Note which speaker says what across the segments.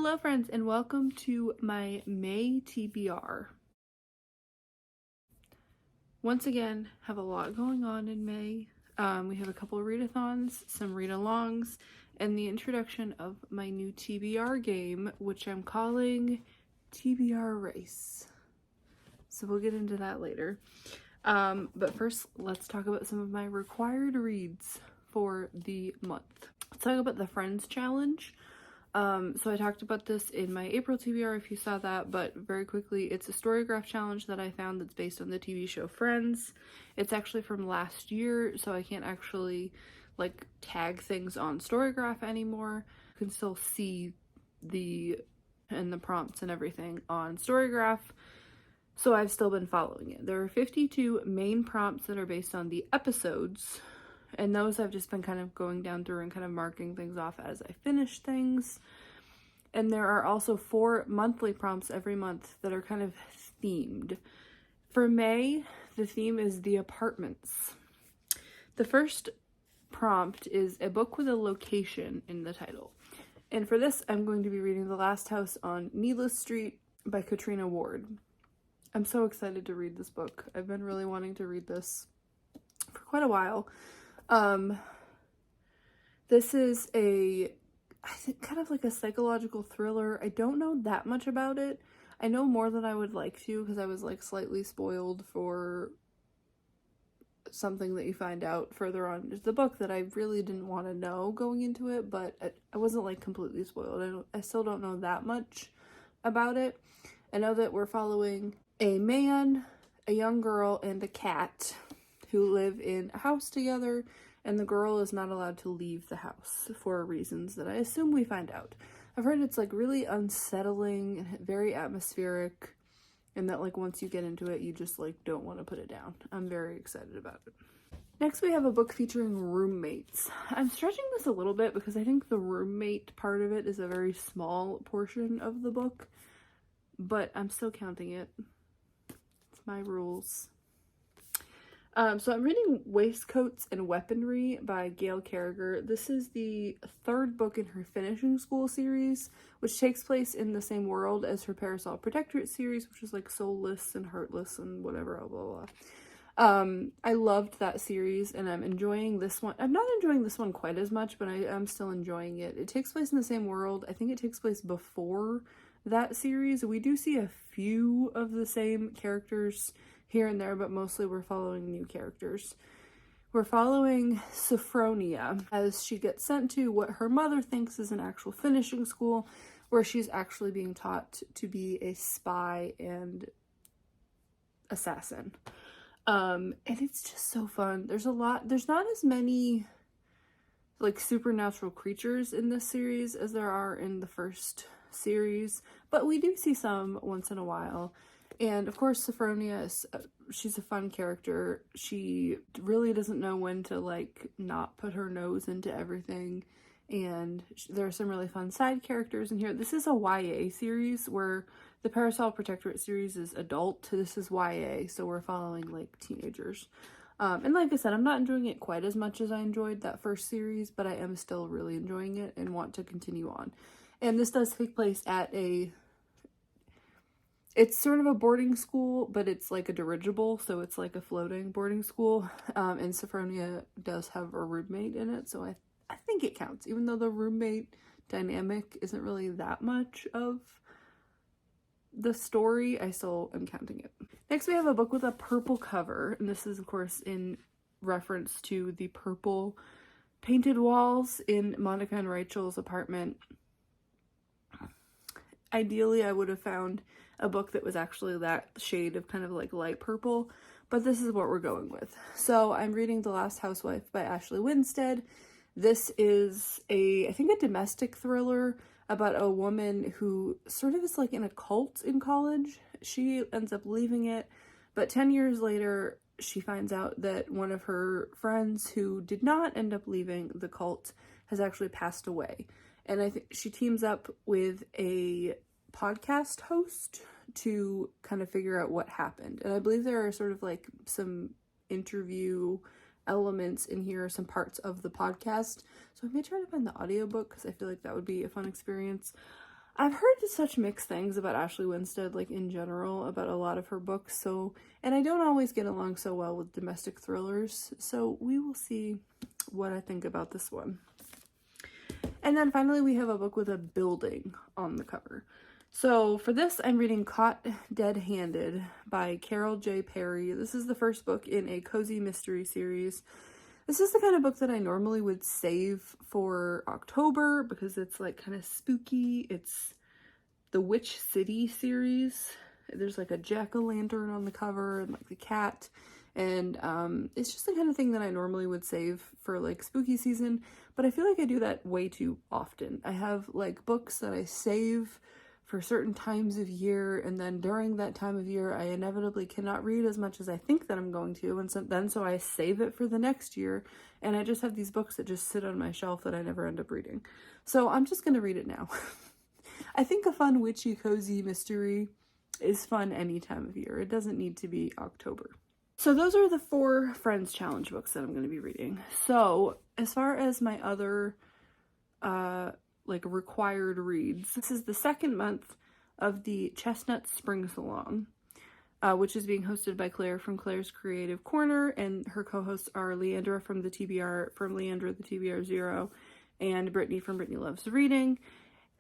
Speaker 1: Hello friends, and welcome to my May TBR. Once again, have a lot going on in May. We have a couple of readathons, some read-alongs, and the introduction of my new TBR game, which I'm calling TBR Race. So we'll get into that later. But first, let's talk about some of my required reads for the month. Let's talk about the Friends Challenge. So I talked about this in my April TBR if you saw that, but very quickly, it's a Storygraph challenge that I found that's based on the TV show Friends. It's actually from last year, so I can't actually like tag things on Storygraph anymore. You can still see the prompts and everything on Storygraph, so I've still been following it. There are 52 main prompts that are based on the episodes, and those I've just been kind of going down through and kind of marking things off as I finish things. And there are also 4 monthly prompts every month that are kind of themed. For May, the theme is the apartments. The first prompt is a book with a location in the title. And for this, I'm going to be reading The Last House on Needless Street by Katrina Ward. I'm so excited to read this book. I've been really wanting to read this for quite a while. This is I think kind of like a psychological thriller. I don't know that much about it. I know more than I would like to because I was like slightly spoiled for something that you find out further on in the book that I really didn't want to know going into it, but I wasn't like completely spoiled. I still don't know that much about it. I know that we're following a man, a young girl, and a cat who live in a house together, and the girl is not allowed to leave the house for reasons that I assume we find out. I've heard it's like really unsettling and very atmospheric, and that like once you get into it, you just like don't want to put it down. I'm very excited about it. Next, we have a book featuring roommates. I'm stretching this a little bit because I think the roommate part of it is a very small portion of the book, but I'm still counting it. It's my rules. So I'm reading Waistcoats and Weaponry by Gail Carriger. This is the 3rd book in her Finishing School series, which takes place in the same world as her Parasol Protectorate series, which is like soulless and heartless and whatever, blah, blah, blah. I loved that series, and I'm enjoying this one. I'm not enjoying this one quite as much, but I am still enjoying it. It takes place in the same world. I think it takes place before that series. We do see a few of the same characters here and there, but mostly we're following new characters. We're following Sophronia as she gets sent to what her mother thinks is an actual finishing school, where she's actually being taught to be a spy and assassin. And it's just so fun. There's not as many like supernatural creatures in this series as there are in the first series, but we do see some once in a while. And of course, Sophronia she's a fun character. She really doesn't know when to like not put her nose into everything, and there are some really fun side characters in here. This is a YA series, where the Parasol Protectorate series is adult. This is YA, so we're following like teenagers. And like I said, I'm not enjoying it quite as much as I enjoyed that first series, but I am still really enjoying it and want to continue on. And this does take place at it's sort of a boarding school, but it's like a dirigible, so it's like a floating boarding school. And Sophronia does have a roommate in it, so I think it counts, even though the roommate dynamic isn't really that much of the story. I still am counting it. Next, we have a book with a purple cover, and this is of course in reference to the purple painted walls in Monica and Rachel's apartment. Ideally, I would have found a book that was actually that shade of kind of like light purple, but this is what we're going with. So I'm reading The Last Housewife by Ashley Winstead. This is I think a domestic thriller about a woman who sort of is like in a cult in college. She ends up leaving it, but 10 years later, she finds out that one of her friends who did not end up leaving the cult has actually passed away. And I think she teams up with a podcast host to kind of figure out what happened. And I believe there are sort of like some interview elements in here, some parts of the podcast. So I may try to find the audiobook because I feel like that would be a fun experience. I've heard such mixed things about Ashley Winstead, like in general, about a lot of her books, so, and I don't always get along so well with domestic thrillers, so we will see what I think about this one. And then finally we have a book with a building on the cover. So for this, I'm reading Caught Dead-Handed by Carol J. Perry. This is the first book in a cozy mystery series. This is the kind of book that I normally would save for October because it's like kind of spooky. It's the Witch City series. There's like a jack-o'-lantern on the cover and like the cat. And it's just the kind of thing that I normally would save for like spooky season. But I feel like I do that way too often. I have like books that I save for certain times of year, and then during that time of year I inevitably cannot read as much as I think that I'm going to, and so I save it for the next year, and I just have these books that just sit on my shelf that I never end up reading. So I'm just gonna read it now. I think a fun witchy cozy mystery is fun any time of year. It doesn't need to be October. So those are the 4 Friends Challenge books that I'm going to be reading. So as far as my other like required reads, this is the second month of the Chestnut Spring Salon, which is being hosted by Claire from Claire's Creative Corner, and her co-hosts are Leandra from the TBR, from Leandra the TBR Zero, and Brittany from Brittany Loves Reading.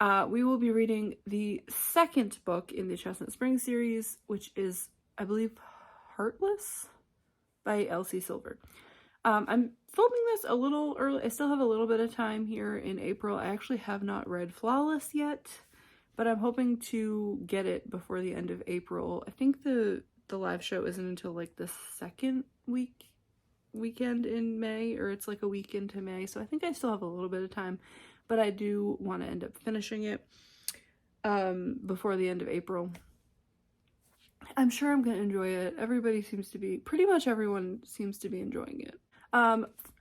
Speaker 1: We will be reading the second book in the Chestnut Spring series, which is, I believe, Heartless by Elsie Silver. I'm filming this a little early. I still have a little bit of time here in April. I actually have not read Flawless yet, but I'm hoping to get it before the end of April. I think the live show isn't until like the second weekend in May, or it's like a week into May, so I think I still have a little bit of time, but I do want to end up finishing it before the end of April. I'm sure I'm going to enjoy it. Pretty much everyone seems to be enjoying it.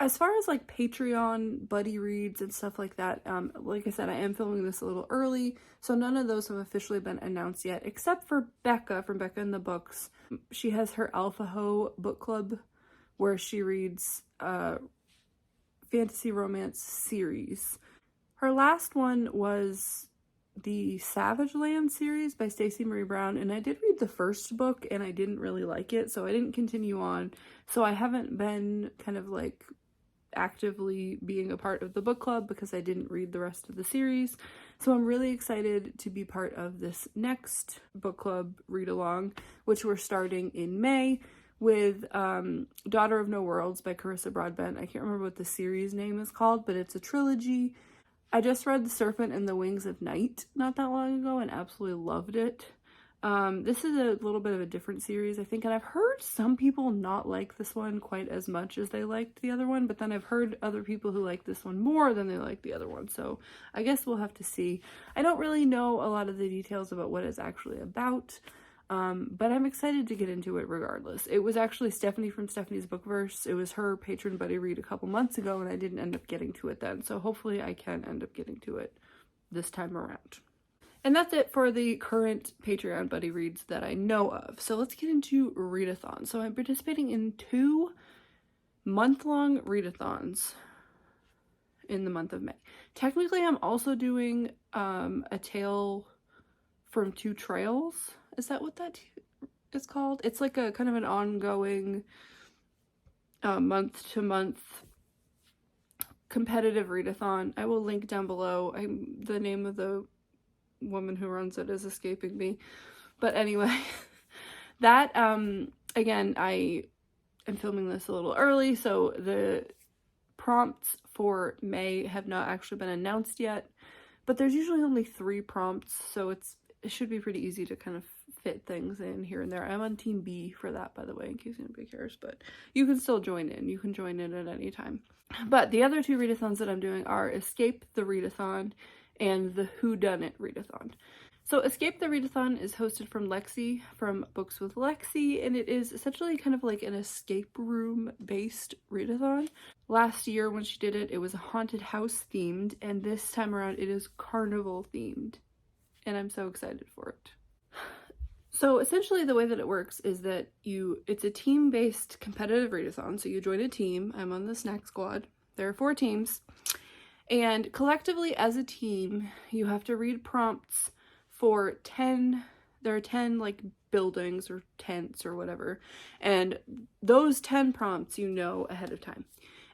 Speaker 1: As far as like Patreon buddy reads and stuff like that, like I said, I am filming this a little early, so none of those have officially been announced yet, except for Becca from Becca in the Books. She has her Alpha Ho book club where she reads fantasy romance series. Her last one was the Savage Land series by Stacey Marie Brown, and I did read the first book and I didn't really like it, so I didn't continue on. So I haven't been kind of like actively being a part of the book club because I didn't read the rest of the series. So I'm really excited to be part of this next book club read along, which we're starting in May with Daughter of No Worlds by Carissa Broadbent. I can't remember what the series name is called, but it's a trilogy. I just read The Serpent and the Wings of Night not that long ago and absolutely loved it. This is a little bit of a different series, I think, and I've heard some people not like this one quite as much as they liked the other one, but then I've heard other people who like this one more than they like the other one, so I guess we'll have to see. I don't really know a lot of the details about what it's actually about, but I'm excited to get into it regardless. It was actually Stephanie from Stephanie's Bookverse. It was her patron buddy read a couple months ago, and I didn't end up getting to it then, so hopefully I can end up getting to it this time around. And that's it for the current Patreon buddy reads that I know of. So let's get into Readathon. So I'm participating in 2 month-long readathons in the month of May. Technically, I'm also doing a Tale from 2 Trails. Is that what that is called? It's like a kind of an ongoing month-to-month competitive readathon. I will link down below. The name of the woman who runs it is escaping me, but anyway, that again, I am filming this a little early, so the prompts for May have not actually been announced yet, but there's usually only 3 prompts, so it should be pretty easy to kind of fit things in here and there. I'm on Team B for that, by the way, in case anybody cares, but you can still join in. You can join in at any time. But the other 2 readathons that I'm doing are Escape the Readathon and the Whodunnit Readathon. So Escape the Readathon is hosted from Lexi from Books with Lexi, and it is essentially kind of like an escape room based readathon. Last year when she did it, it was a haunted house themed, and this time around it is carnival themed, and I'm so excited for it. So essentially the way that it works is that it's a team-based competitive readathon, so you join a team. I'm on the snack squad. There are 4 teams. And collectively as a team, you have to read prompts for 10, there are 10 like buildings or tents or whatever, and those 10 prompts you know ahead of time.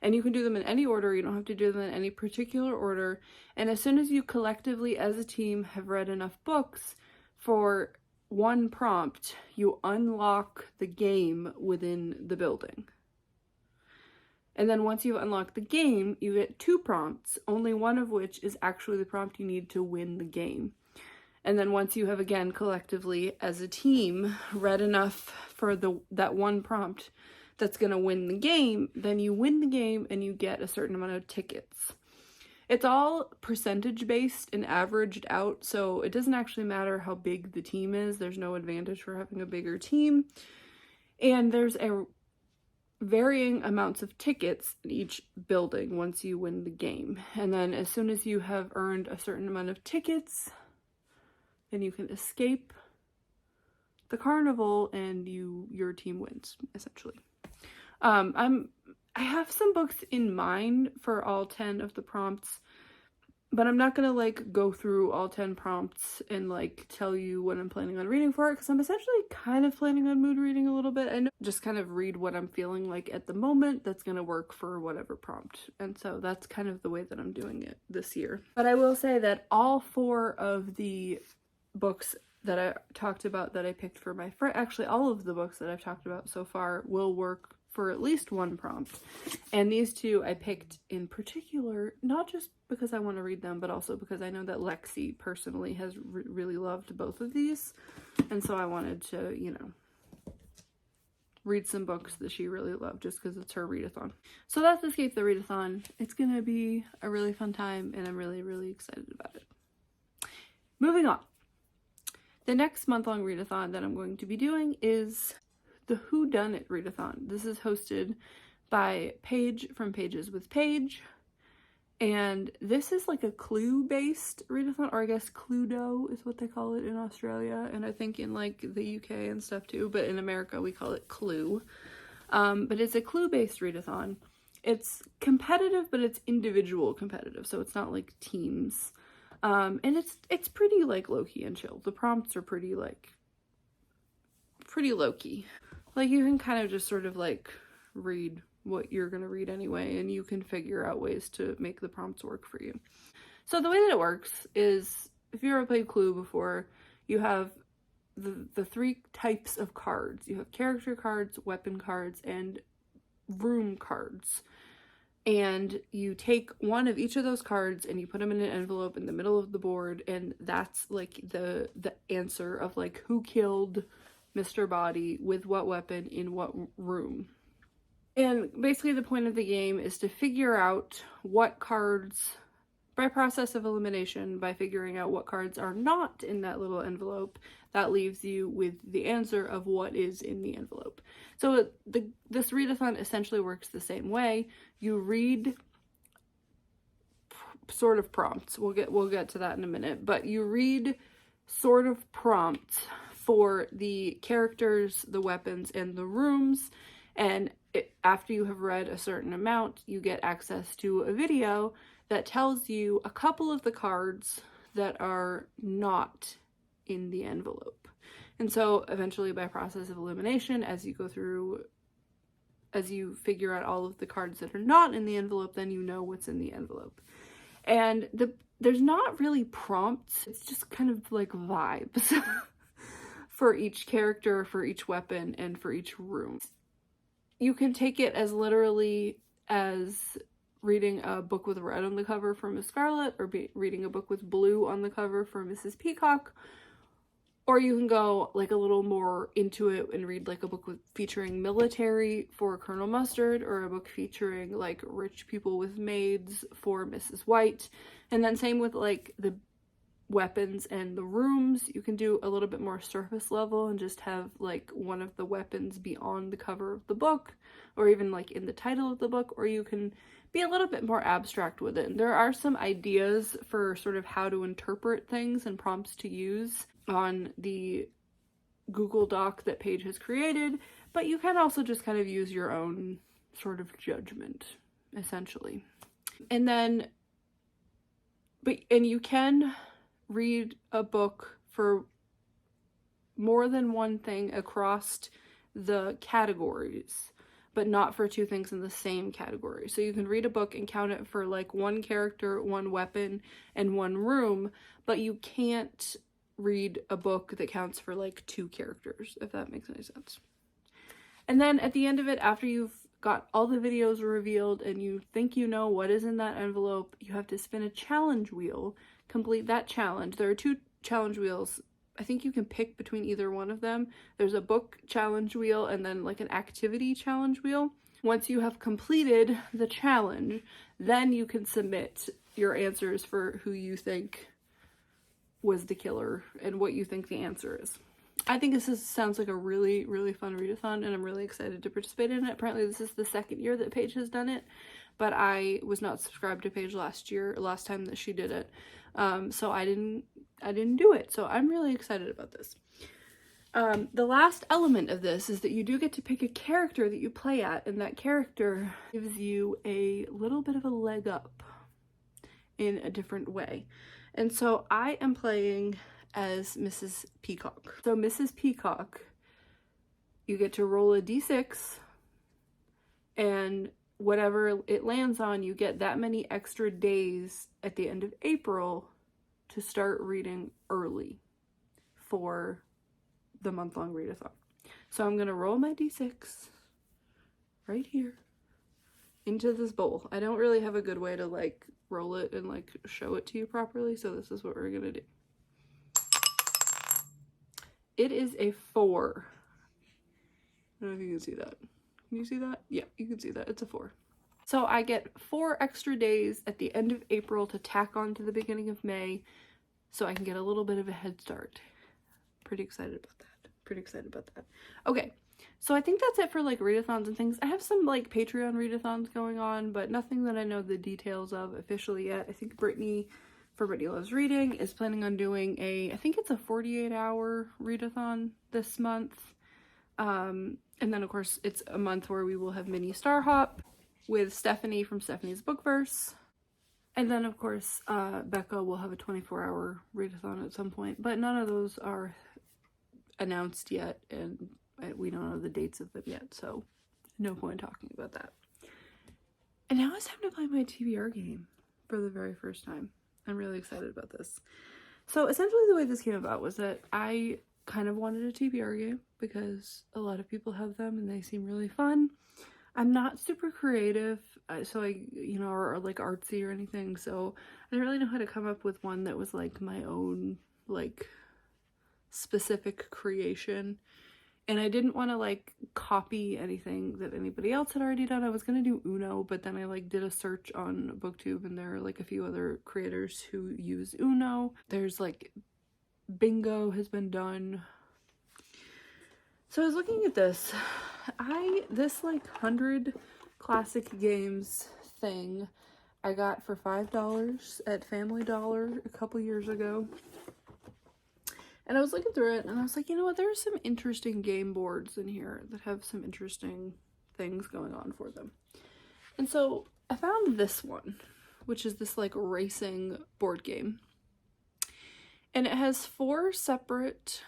Speaker 1: And you can do them in any order, you don't have to do them in any particular order. And as soon as you collectively as a team have read enough books for one prompt, you unlock the game within the building. And then once you've unlocked the game, you get 2 prompts, only one of which is actually the prompt you need to win the game. And then once you have, again, collectively as a team read enough for that one prompt that's going to win the game, then you win the game and you get a certain amount of tickets. It's all percentage based and averaged out, so it doesn't actually matter how big the team is. There's no advantage for having a bigger team. And there's a varying amounts of tickets in each building once you win the game. And then as soon as you have earned a certain amount of tickets, then you can escape the carnival and your team wins, essentially. I have some books in mind for all 10 of the prompts, but I'm not gonna like go through all 10 prompts and like tell you what I'm planning on reading for it, because I'm essentially kind of planning on mood reading a little bit and just kind of read what I'm feeling like at the moment that's gonna work for whatever prompt. And so that's kind of the way that I'm doing it this year. But I will say that all 4 of the books that I talked about that I picked for my friend, actually all of the books that I've talked about so far will work for at least one prompt. And these 2 I picked in particular, not just because I want to read them, but also because I know that Lexi personally has really loved both of these. And so I wanted to, you know, read some books that she really loved just because it's her readathon. So that's Escape the Readathon. It's gonna be a really fun time and I'm really, really excited about it. Moving on. The next month-long readathon that I'm going to be doing is the Whodunnit Readathon. This is hosted by Paige from Pages with Paige, and this is like a clue-based readathon, or I guess Cluedo is what they call it in Australia, and I think in like the UK and stuff too, but in America we call it Clue. But it's a clue-based readathon. It's competitive, but it's individual competitive, so it's not like teams. And it's pretty like low-key and chill. The prompts are pretty low-key. Like, you can kind of just sort of like read what you're gonna read anyway, and you can figure out ways to make the prompts work for you. So the way that it works is, if you ever played Clue before, you have the 3 types of cards. You have character cards, weapon cards, and room cards. And you take one of each of those cards and you put them in an envelope in the middle of the board, and that's like the answer of like who killed Mr. Body with what weapon in what room. And basically the point of the game is to figure out what cards, by process of elimination, by figuring out what cards are not in that little envelope, that leaves you with the answer of what is in the envelope. So this readathon essentially works the same way. You read sort of prompts. We'll get to that in a minute, but you read sort of prompts for the characters, the weapons, and the rooms, and after you have read a certain amount, you get access to a video that tells you a couple of the cards that are not in the envelope. And so eventually, by process of elimination, as you go through, as you figure out all of the cards that are not in the envelope, then you know what's in the envelope. And there's not really prompts, it's just kind of like vibes for each character, for each weapon, and for each room. You can take it as literally as reading a book with red on the cover for Miss Scarlet, or reading a book with blue on the cover for Mrs. Peacock, or you can go like a little more into it and read like a book featuring military for Colonel Mustard, or a book featuring like rich people with maids for Mrs. White. And then same with like the weapons and the rooms. You can do a little bit more surface level and just have like one of the weapons be on the cover of the book, or even like in the title of the book, or you can be a little bit more abstract with it. And there are some ideas for sort of how to interpret things and prompts to use on the Google Doc that Paige has created, but you can also just kind of use your own sort of judgment, essentially. And then and you can read a book for more than one thing across the categories, but not for two things in the same category. So you can read a book and count it for like one character, one weapon, and one room, but you can't read a book that counts for like two characters, if that makes any sense. And then at the end of it, after you've got all the videos revealed and you think you know what is in that envelope, you have to spin a challenge wheel, complete that challenge. There are 2 challenge wheels. I think you can pick between either one of them. There's a book challenge wheel and then like an activity challenge wheel. Once you have completed the challenge, then you can submit your answers for who you think was the killer and what you think the answer is. I think sounds like a really, really fun readathon, and I'm really excited to participate in it. Apparently this is the 2nd year that Paige has done it, but I was not subscribed to Paige last time that she did it. So I didn't do it. So I'm really excited about this. The last element of this is that you do get to pick a character that you play at, and that character gives you a little bit of a leg up in a different way. And so I am playing as Mrs. Peacock. So Mrs. Peacock, you get to roll a d6, and whatever it lands on, you get that many extra days at the end of April to start reading early for the month-long readathon. So I'm gonna roll my d6 right here into this bowl. I don't really have a good way to like roll it and like show it to you properly, so this is what we're gonna do. It is a 4. I don't know if you can see that. Can you see that? Yeah, you can see that. It's a 4. So I get 4 extra days at the end of April to tack on to the beginning of May, so I can get a little bit of a head start. Pretty excited about that. Okay, so I think that's it for like readathons and things. I have some like Patreon readathons going on, but nothing that I know the details of officially yet. I think Brittany Loves Reading is planning on doing I think it's a 48-hour readathon this month. And then of course it's a month where we will have mini Star Hop with Stephanie from Stephanie's Bookverse. And then of course Becca will have a 24-hour readathon at some point, but none of those are announced yet, and we don't know the dates of them yet, so no point talking about that. And now it's time to play my TBR game for the very first time. I'm really excited about this. So essentially the way this came about was that I kind of wanted a TBR game because a lot of people have them and they seem really fun. I'm not super creative, so or like artsy or anything, so I didn't really know how to come up with one that was like my own like specific creation. And I didn't want to like copy anything that anybody else had already done. I was gonna do Uno, but then I like did a search on BookTube and there are like a few other creators who use Uno. There's like Bingo has been done. So I was looking at this. This like 100 classic games thing I got for $5 at Family Dollar a couple years ago. And I was looking through it and I was like, you know what, there are some interesting game boards in here that have some interesting things going on for them. And so I found this one, which is this like racing board game. And it has 4 separate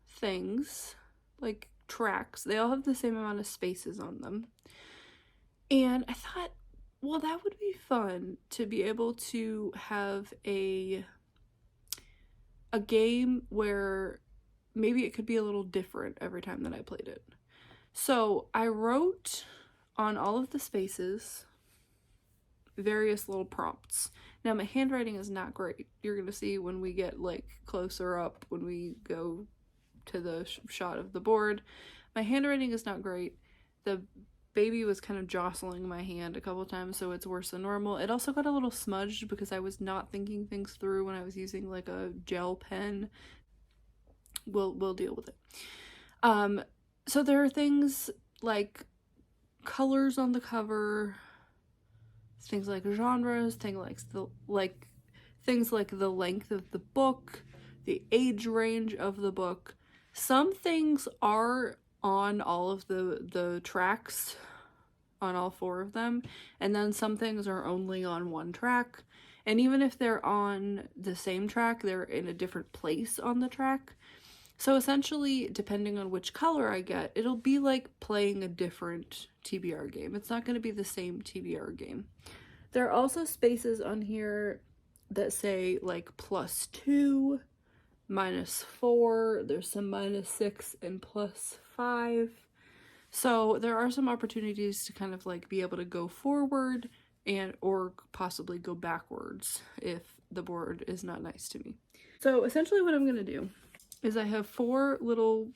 Speaker 1: things, like tracks. They all have the same amount of spaces on them. And I thought, well, that would be fun to be able to have a game where maybe it could be a little different every time that I played it. So I wrote on all of the spaces various little prompts. Now my handwriting is not great. You're gonna see when we get like closer up, when we go to the shot of the board. My handwriting is not great. The baby was kind of jostling my hand a couple times, so it's worse than normal. It also got a little smudged because I was not thinking things through when I was using like a gel pen. We'll deal with it. So there are things like colors on the cover, things like genres, things like the length of the book, the age range of the book. Some things are on all of the tracks, on all 4 of them, and then some things are only on one track. And even if they're on the same track, they're in a different place on the track. So essentially, depending on which color I get, it'll be like playing a different TBR game. It's not going to be the same TBR game. There are also spaces on here that say like +2, -4, there's some -6 and +5. So there are some opportunities to kind of like be able to go forward and or possibly go backwards if the board is not nice to me. So essentially what I'm going to do is I have 4 little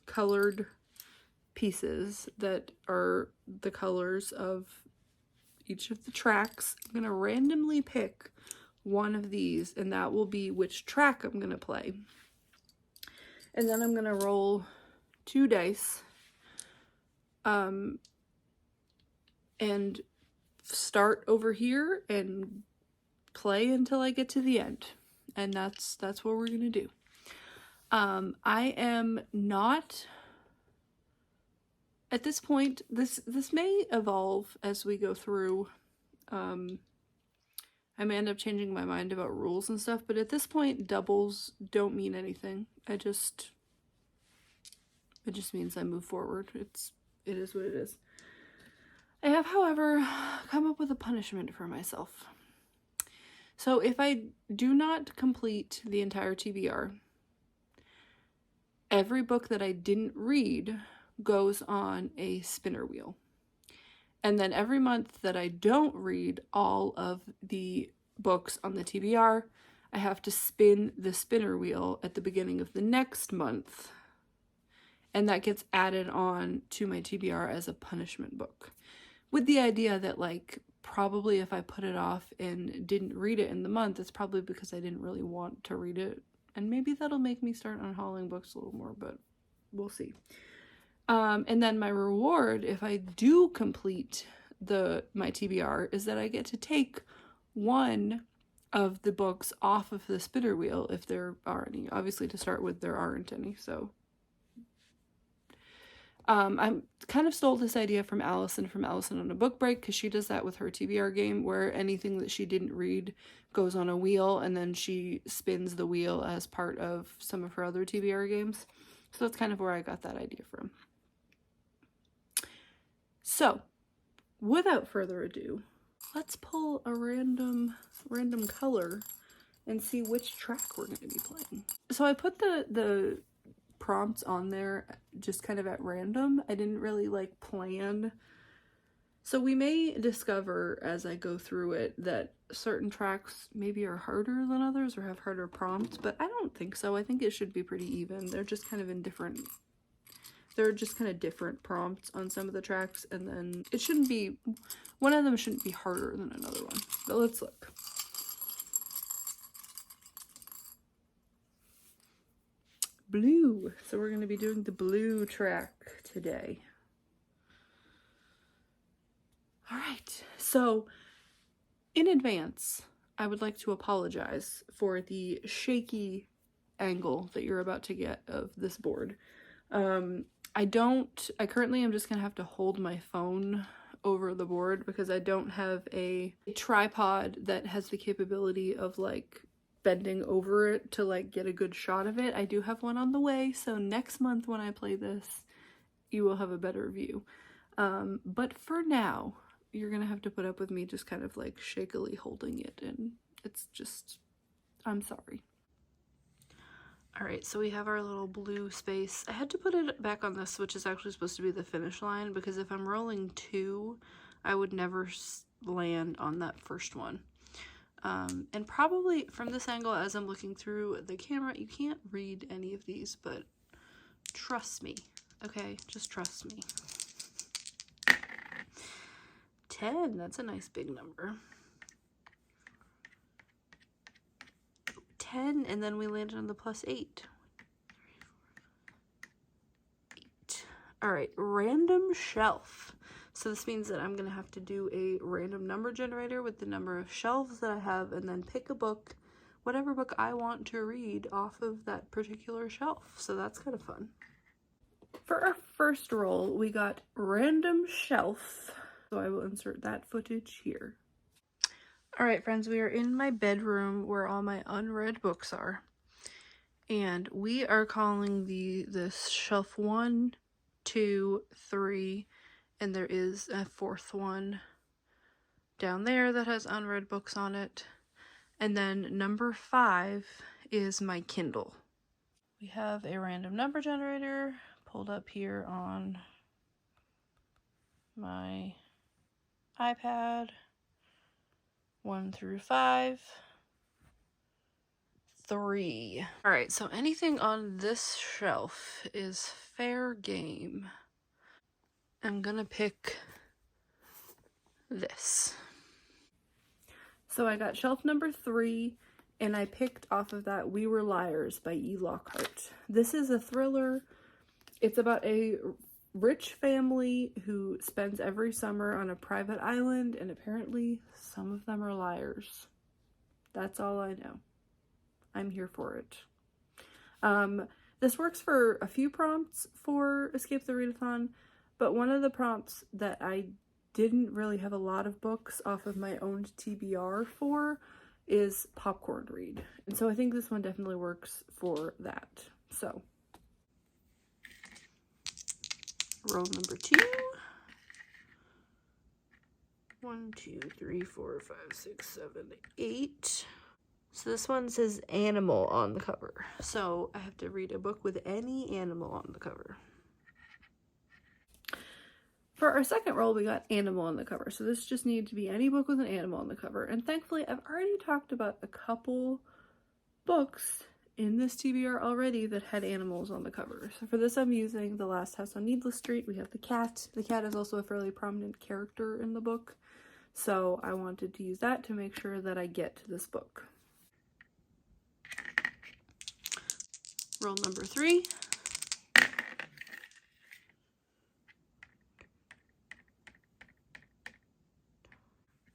Speaker 1: colored pieces that are the colors of each of the tracks. I'm going to randomly pick one of these, and that will be which track I'm going to play. And then I'm going to roll 2 dice and start over here and play until I get to the end. And that's what we're going to do. I am not, at this point, this may evolve as we go through. I may end up changing my mind about rules and stuff, but at this point, doubles don't mean anything. It just means I move forward. It is what it is. I have, however, come up with a punishment for myself. So if I do not complete the entire TBR, every book that I didn't read goes on a spinner wheel. And then every month that I don't read all of the books on the TBR, I have to spin the spinner wheel at the beginning of the next month. And that gets added on to my TBR as a punishment book. With the idea that, like, probably if I put it off and didn't read it in the month, it's probably because I didn't really want to read it. And maybe that'll make me start unhauling books a little more, but we'll see. And then my reward, if I do complete my TBR, is that I get to take one of the books off of the spinner wheel if there are any. Obviously, to start with, there aren't any, so. I kind of stole this idea from Allison on a book break, because she does that with her TBR game, where anything that she didn't read goes on a wheel, and then she spins the wheel as part of some of her other TBR games. So that's kind of where I got that idea from. So, without further ado, let's pull a random color and see which track we're going to be playing. So I put the prompts on there just kind of at random. I didn't really like plan. So we may discover as I go through it that certain tracks maybe are harder than others or have harder prompts, but I don't think so. I think it should be pretty even. They're just kind of different prompts on some of the tracks, and then it shouldn't be, one of them shouldn't be harder than another one. But let's look. Blue. So we're going to be doing the blue track today. All right. So in advance, I would like to apologize for the shaky angle that you're about to get of this board. I currently am just gonna have to hold my phone over the board because I don't have a tripod that has the capability of like bending over it to like get a good shot of it. I do have one on the way, so next month when I play this, you will have a better view. But for now, you're gonna have to put up with me just kind of like shakily holding it, and it's just, I'm sorry. Alright, so we have our little blue space. I had to put it back on this, which is actually supposed to be the finish line, because if I'm rolling 2, I would never land on that first one. And probably from this angle, as I'm looking through the camera, you can't read any of these, but trust me, okay? Just trust me. 10, that's a nice big number. 10, and then we landed on the +8. 8. All right, random shelf. So this means that I'm gonna have to do a random number generator with the number of shelves that I have, and then pick a book, whatever book I want to read off of that particular shelf. So that's kind of fun. For our first roll, we got random shelf. So I will insert that footage here. Alright friends, we are in my bedroom where all my unread books are. And we are calling this shelf 1, 2, 3, and there is a 4th one down there that has unread books on it. And then number 5 is my Kindle. We have a random number generator pulled up here on my iPad. 1 through 5. 3. Alright, so anything on this shelf is fair game. I'm gonna pick this. So I got shelf number 3, and I picked off of that We Were Liars by E. Lockhart. This is a thriller. It's about a rich family who spends every summer on a private island, and apparently some of them are liars. That's all I know. I'm here for it. This works for a few prompts for Escape the Readathon, but one of the prompts that I didn't really have a lot of books off of my own TBR for is popcorn read. And so I think this one definitely works for that. So, roll number 2. 1, 2, 3, 4, 5, 6, 7, 8. So this one says animal on the cover. So I have to read a book with any animal on the cover. For our second roll, we got animal on the cover. So this just needed to be any book with an animal on the cover. And thankfully, I've already talked about a couple books in this TBR already that had animals on the cover. So for this, I'm using The Last House on Needless Street. We have the cat. The cat is also a fairly prominent character in the book. So I wanted to use that to make sure that I get to this book. Roll number 3.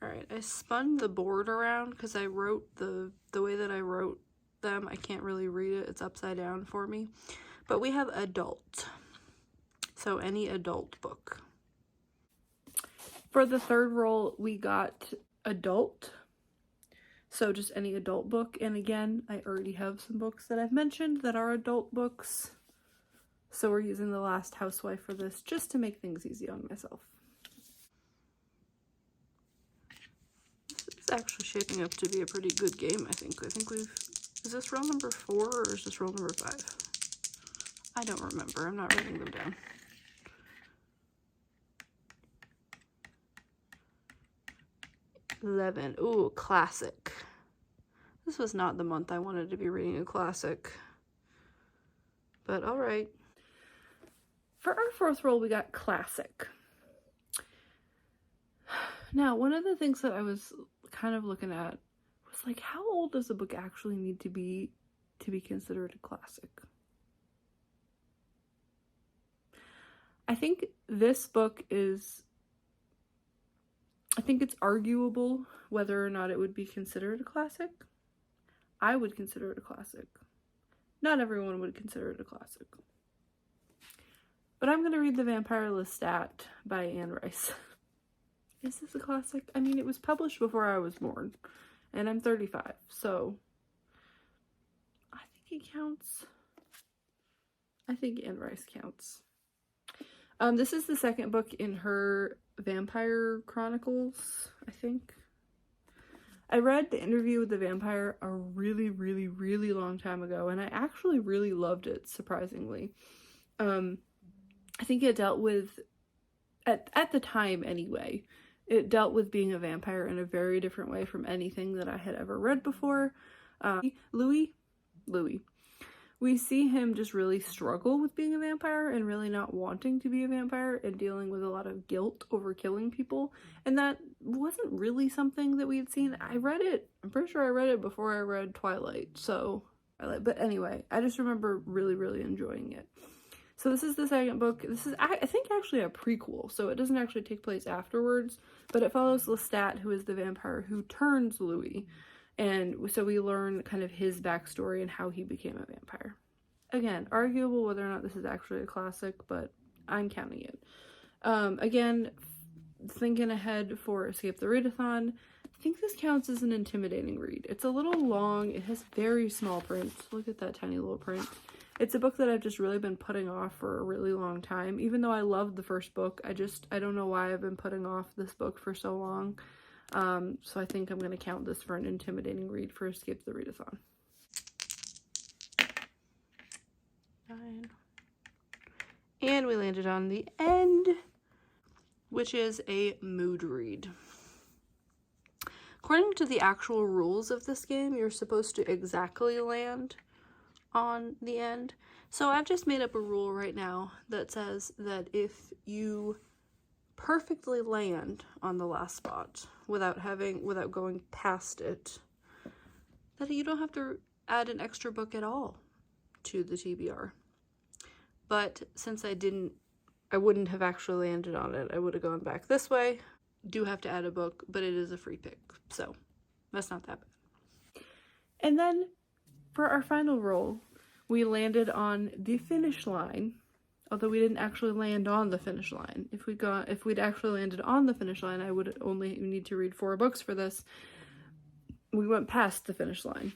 Speaker 1: Alright, I spun the board around because I wrote the way that I wrote them. I can't really read it. It's upside down for me. But we have adult. So any adult book. For the third roll, we got adult. So just any adult book. And again, I already have some books that I've mentioned that are adult books. So we're using The Last Housewife for this just to make things easy on myself. This is actually shaping up to be a pretty good game, I think. Is this roll number 4 or is this roll number 5? I don't remember. I'm not writing them down. $11. Ooh, classic. This was not the month I wanted to be reading a classic. But alright. For our fourth roll, we got classic. Now, one of the things that I was kind of looking at was like, how old does a book actually need to be considered a classic? I think this book is, I think it's arguable whether or not it would be considered a classic. I would consider it a classic. Not everyone would consider it a classic. But I'm going to read The Vampire Lestat by Anne Rice. Is this a classic? I mean, it was published before I was born. And I'm 35, so I think it counts. I think Anne Rice counts. This is the second book in her Vampire Chronicles, I think. I read The Interview with the Vampire a really, really, really long time ago, and I actually really loved it, surprisingly. I think it dealt with, at the time anyway, it dealt with being a vampire in a very different way from anything that I had ever read before. Louis. We see him just really struggle with being a vampire and really not wanting to be a vampire and dealing with a lot of guilt over killing people. And that wasn't really something that we had seen. I read it, I'm pretty sure I read it before I read Twilight, but anyway, I just remember really, really enjoying it. So this is the second book. This is, I think, actually a prequel, so it doesn't actually take place afterwards, but it follows Lestat, who is the vampire who turns Louis. And so we learn kind of his backstory and how he became a vampire. Again, arguable whether or not this is actually a classic, but I'm counting it. Again, thinking ahead for Escape the Readathon, I think this counts as an intimidating read. It's a little long. It has very small print. Look at that tiny little print. It's a book that I've just really been putting off for a really long time. Even though I loved the first book, I don't know why I've been putting off this book for so long. So I think I'm going to count this for an intimidating read for Escape the Readathon. Fine. And we landed on the end, which is a mood read. According to the actual rules of this game, you're supposed to exactly land on the end. So I've just made up a rule right now that says that if you perfectly land on the last spot without going past it, that you don't have to add an extra book at all to the TBR. But since I wouldn't have actually landed on it. I would have gone back this way. Do have to add a book, but it is a free pick, so that's not that bad. And then for our final roll, we landed on the finish line, although we didn't actually land on the finish line. If we'd actually landed on the finish line, I would only need to read 4 books for this. We went past the finish line.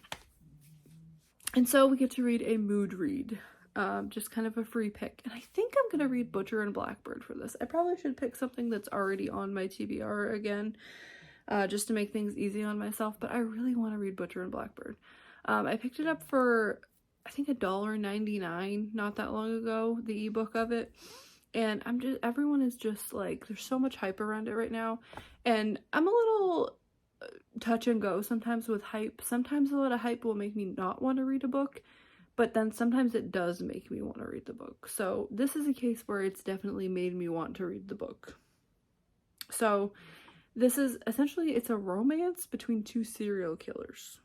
Speaker 1: And so we get to read a mood read. Just kind of a free pick. And I think I'm going to read Butcher and Blackbird for this. I probably should pick something that's already on my TBR again, just to make things easy on myself, but I really want to read Butcher and Blackbird. I picked it up for, I think, $1.99 not that long ago, the ebook of it, and everyone is just like, there's so much hype around it right now, and I'm a little touch and go sometimes with hype. Sometimes a lot of hype will make me not want to read a book, but then sometimes it does make me want to read the book. So this is a case where it's definitely made me want to read the book. So this is essentially, it's a romance between 2 serial killers.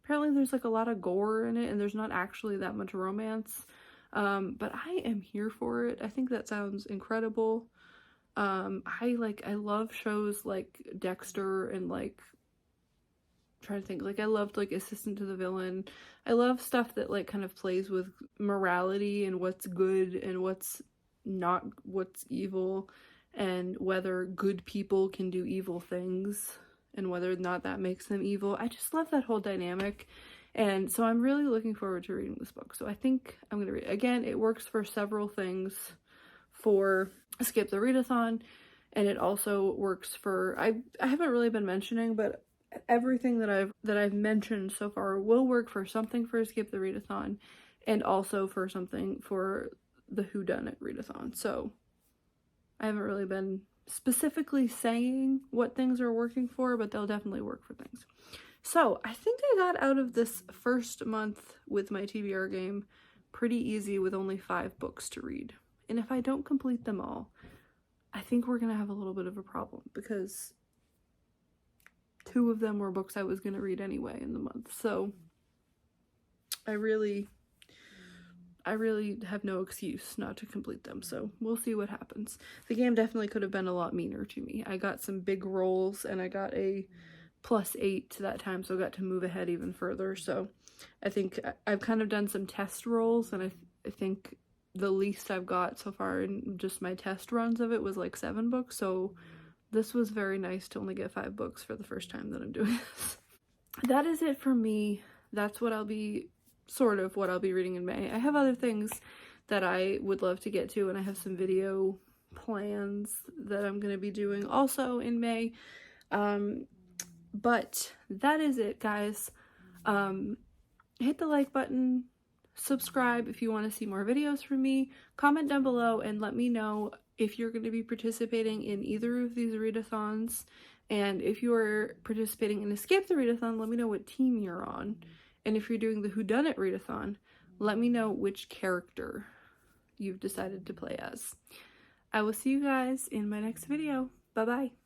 Speaker 1: Apparently there's like a lot of gore in it and there's not actually that much romance. But I am here for it. I think that sounds incredible. I love shows like Dexter and like, trying to think, like I loved like Assistant to the Villain. I love stuff that like kind of plays with morality and what's good and what's not, what's evil, and whether good people can do evil things and whether or not that makes them evil. I just love that whole dynamic, and so I'm really looking forward to reading this book. So I think I'm gonna read it. Again, it works for several things for Escape the Readathon, and it also works for, I haven't really been mentioning, but everything that I've mentioned so far will work for something for Escape the Readathon and also for something for the Whodunnit Readathon. So I haven't really been specifically saying what things are working for, but they'll definitely work for things. So I think I got out of this first month with my TBR game pretty easy with only 5 books to read. And if I don't complete them all, I think we're going to have a little bit of a problem because 2 of them were books I was going to read anyway in the month. So I really have no excuse not to complete them. So we'll see what happens. The game definitely could have been a lot meaner to me. I got some big rolls and I got a +8 to that time, so I got to move ahead even further. So I think I've kind of done some test rolls, and I think the least I've got so far in just my test runs of it was like 7 books. So this was very nice to only get 5 books for the first time that I'm doing this. That is it for me. That's what I'll be reading in May. I have other things that I would love to get to, and I have some video plans that I'm going to be doing also in May. But that is it, guys. Hit the like button, subscribe if you want to see more videos from me, comment down below and let me know if you're going to be participating in either of these readathons, and if you're participating in Escape the Readathon, let me know what team you're on, and if you're doing the Whodunnit Readathon, let me know which character you've decided to play as. I will see you guys in my next video. Bye bye.